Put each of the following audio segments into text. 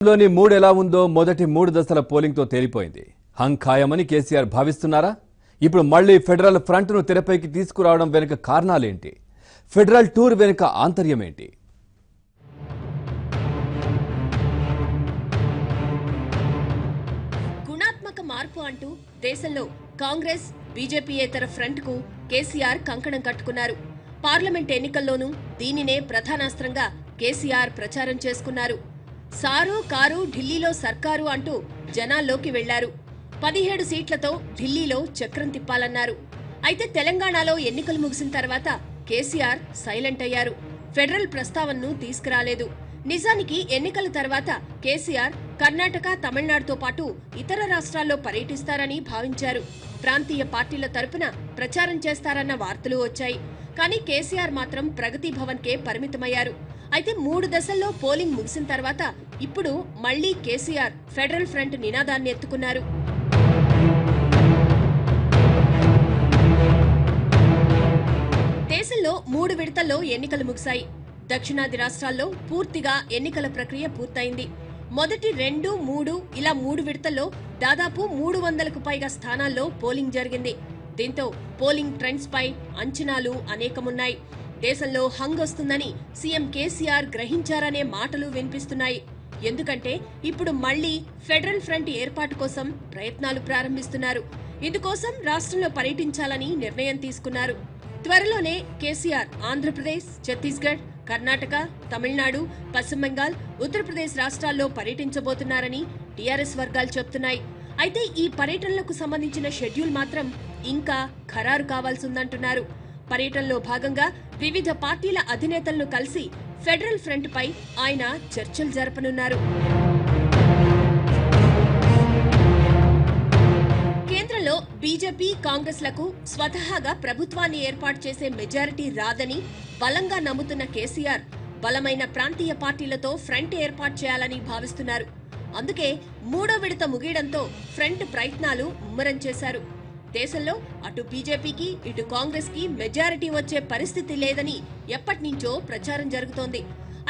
లోని మూడు ఎలా ఉందో మొదటి 3 దశల పోలింగ్ తో తేలిపోయింది. హంగ్ ఖాయమని కేసీఆర్ భావిస్తున్నారా? ఇప్పుడు మళ్ళీ ఫెడరల్ ఫ్రంట్ ను తెరపైకి తీసుకురావడం వెనుక కారణాలేంటి? ఫెడరల్ టూర్ వెనుక ఆంతర్యం ఏంటి? గుణాత్మక మార్పు అంటూ దేశంలో కాంగ్రెస్ బీజేపీయేతర ఫ్రంట్ కు కేసీఆర్ కంకణం కట్టుకున్నారు. పార్లమెంట్ ఎన్నికల్లోనూ దీనినే ప్రధానాస్త్రంగా కేసీఆర్ ప్రచారం చేసుకున్నారు. సారు కారు ఢిల్లీలో సర్కారు అంటూ జనాల్లోకి వెళ్లారు. 17 సీట్లతో ఢిల్లీలో చక్రం తిప్పాలన్నారు. అయితే తెలంగాణలో ఎన్నికలు ముగిసిన తర్వాత కేసీఆర్ సైలెంట్ అయ్యారు. ఫెడరల్ ప్రస్తావనను తీసుకురాలేదు. నిజానికి ఎన్నికల తర్వాత కేసీఆర్ కర్ణాటక, తమిళనాడుతో పాటు ఇతర రాష్ట్రాల్లో పర్యటిస్తారని భావించారు. ప్రాంతీయ పార్టీల తరపున ప్రచారం చేస్తారన్న వార్తలు వచ్చాయి. కానీ కేసీఆర్ మాత్రం ప్రగతి భవన్ కే పరిమితమయ్యారు. అయితే 3 దశల్లో పోలింగ్ ముగిసిన తర్వాత ఇప్పుడు మళ్లీ కేసీఆర్ ఫెడరల్ ఫ్రంట్ నినాదాన్ని ఎత్తుకున్నారు. దేశంలో 3 విడతల్లో ఎన్నికలు ముగిశాయి. దక్షిణాది రాష్ట్రాల్లో పూర్తిగా ఎన్నికల ప్రక్రియ పూర్తయింది. మొదటి 2, 3 ఇలా 3 విడతల్లో దాదాపు 300కు పైగా స్థానాల్లో పోలింగ్ జరిగింది. దీంతో పోలింగ్ ట్రెండ్స్ పై అంచనాలు అనేకమున్నాయి. దేశంలో హంగ్ వస్తుందని సీఎం కేసీఆర్ గ్రహించారనే మాటలు వినిపిస్తున్నాయి. ఎందుకంటే ఇప్పుడు మళ్లీ ఫెడరల్ ఫ్రంట్ ఏర్పాటు కోసం ప్రయత్నాలు ప్రారంభిస్తున్నారు. ఇందుకోసం రాష్ట్రంలో పర్యటించాలని నిర్ణయం తీసుకున్నారు. త్వరలోనే కేసీఆర్ ఆంధ్రప్రదేశ్, ఛత్తీస్గఢ్, కర్ణాటక, తమిళనాడు, పశ్చిమ బెంగాల్, ఉత్తరప్రదేశ్ రాష్ట్రాల్లో పర్యటించబోతున్నారని టీఆర్ఎస్ వర్గాలు చెబుతున్నాయి. అయితే ఈ పర్యటనలకు సంబంధించిన షెడ్యూల్ మాత్రం ఇంకా ఖరారు కావాల్సిందంటున్నారు. పర్యటనలో భాగంగా వివిధ పార్టీల అధినేతలను కలిసి ఫెడరల్ ఫ్రంట్ పై ఆయన చర్చలు జరపనున్నారు. కేంద్రంలో బీజేపీ, కాంగ్రెస్లకు స్వతహాగా ప్రభుత్వాన్ని ఏర్పాటు చేసే మెజారిటీ రాదని బలంగా నమ్ముతున్న కేసీఆర్ బలమైన ప్రాంతీయ పార్టీలతో ఫ్రంట్ ఏర్పాటు చేయాలని భావిస్తున్నారు. అందుకే 3వ విడత ముగియడంతో ఫ్రంట్ ప్రయత్నాలు ముమ్మరం చేశారు. దేశంలో అటు బీజేపీకి, ఇటు కాంగ్రెస్ కి మెజారిటీ వచ్చే పరిస్థితి లేదని ఎప్పటినుంచో ప్రచారం జరుగుతోంది.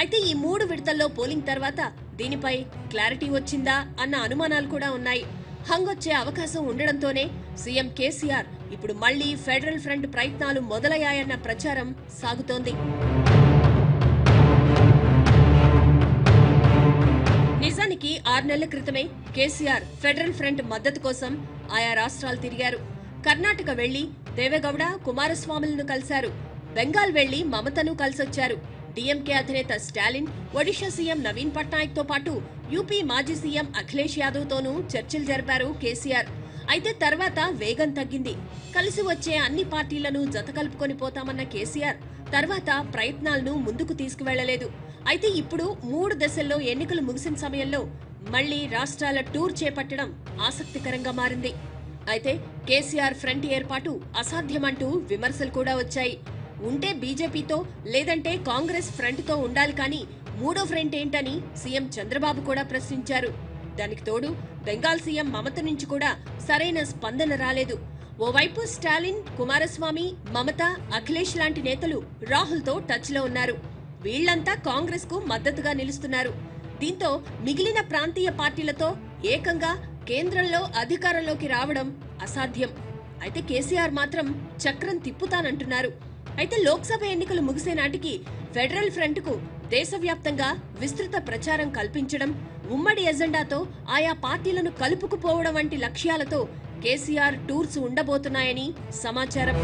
అయితే ఈ 3 విడతల్లో పోలింగ్ తర్వాత దీనిపై క్లారిటీ వచ్చిందా అన్న అనుమానాలు కూడా ఉన్నాయి. హంగ్ వచ్చే అవకాశం ఉండడంతోనే సీఎం కేసీఆర్ ఇప్పుడు మళ్లీ ఫెడరల్ ఫ్రంట్ ప్రయత్నాలు మొదలయ్యాయన్న ప్రచారం సాగుతోంది. నిజానికి 6 నెలల క్రితమే కేసీఆర్ ఫెడరల్ ఫ్రంట్ మద్దతు కోసం ఆయా రాష్ట్రాలు తిరిగారు. కర్ణాటక వెళ్లి దేవేగౌడ, కుమారస్వాములను కలిశారు. బెంగాల్ వెళ్లి మమతను కలిసొచ్చారు. డీఎంకే అధినేత స్టాలిన్, ఒడిషా సీఎం నవీన్ పట్నాయక్ తో పాటు యూపీ మాజీ సీఎం అఖిలేష్ యాదవ్ తోనూ చర్చలు జరిపారు కేసీఆర్. అయితే తర్వాత వేగం తగ్గింది. కలిసి వచ్చే అన్ని పార్టీలను జతకలుపుకొని పోతామన్న కేసీఆర్ తర్వాత ప్రయత్నాలను ముందుకు తీసుకువెళ్లలేదు. అయితే ఇప్పుడు 3 దశల్లో ఎన్నికలు ముగిసిన సమయంలో మళ్లీ రాష్ట్రాల టూర్ చేపట్టడం ఆసక్తికరంగా మారింది. అయితే కేసీఆర్ ఫ్రంట్ ఏర్పాటు అసాధ్యమంటూ విమర్శలు కూడా వచ్చాయి. ఉంటే బీజేపీతో, లేదంటే కాంగ్రెస్ ఫ్రంట్ తో ఉండాలి కానీ 3వ ఫ్రంట్ ఏంటని సీఎం చంద్రబాబు కూడా ప్రశ్నించారు. దానికి తోడు బెంగాల్ సీఎం మమత నుంచి కూడా సరైన స్పందన రాలేదు. ఓవైపు స్టాలిన్, కుమారస్వామి, మమత, అఖిలేష్ లాంటి నేతలు రాహుల్తో టచ్లో ఉన్నారు. వీళ్లంతా కాంగ్రెస్ కు మద్దతుగా నిలుస్తున్నారు. దీంతో మిగిలిన ప్రాంతీయ పార్టీలతో ఏకంగా కేంద్రంలో అధికారంలోకి రావడం అసాధ్యం. అయితే కేసీఆర్ మాత్రం చక్రం తిప్పుతానంటున్నారు. అయితే లోక్సభ ఎన్నికలు ముగిసే నాటికి ఫెడరల్ ఫ్రంట్ కు దేశవ్యాప్తంగా విస్తృత ప్రచారం కల్పించడం, ఉమ్మడి ఎజెండాతో ఆయా పార్టీలను కలుపుకుపోవడం వంటి లక్ష్యాలతో కేసీఆర్ టూర్స్ ఉండబోతున్నాయని సమాచారం.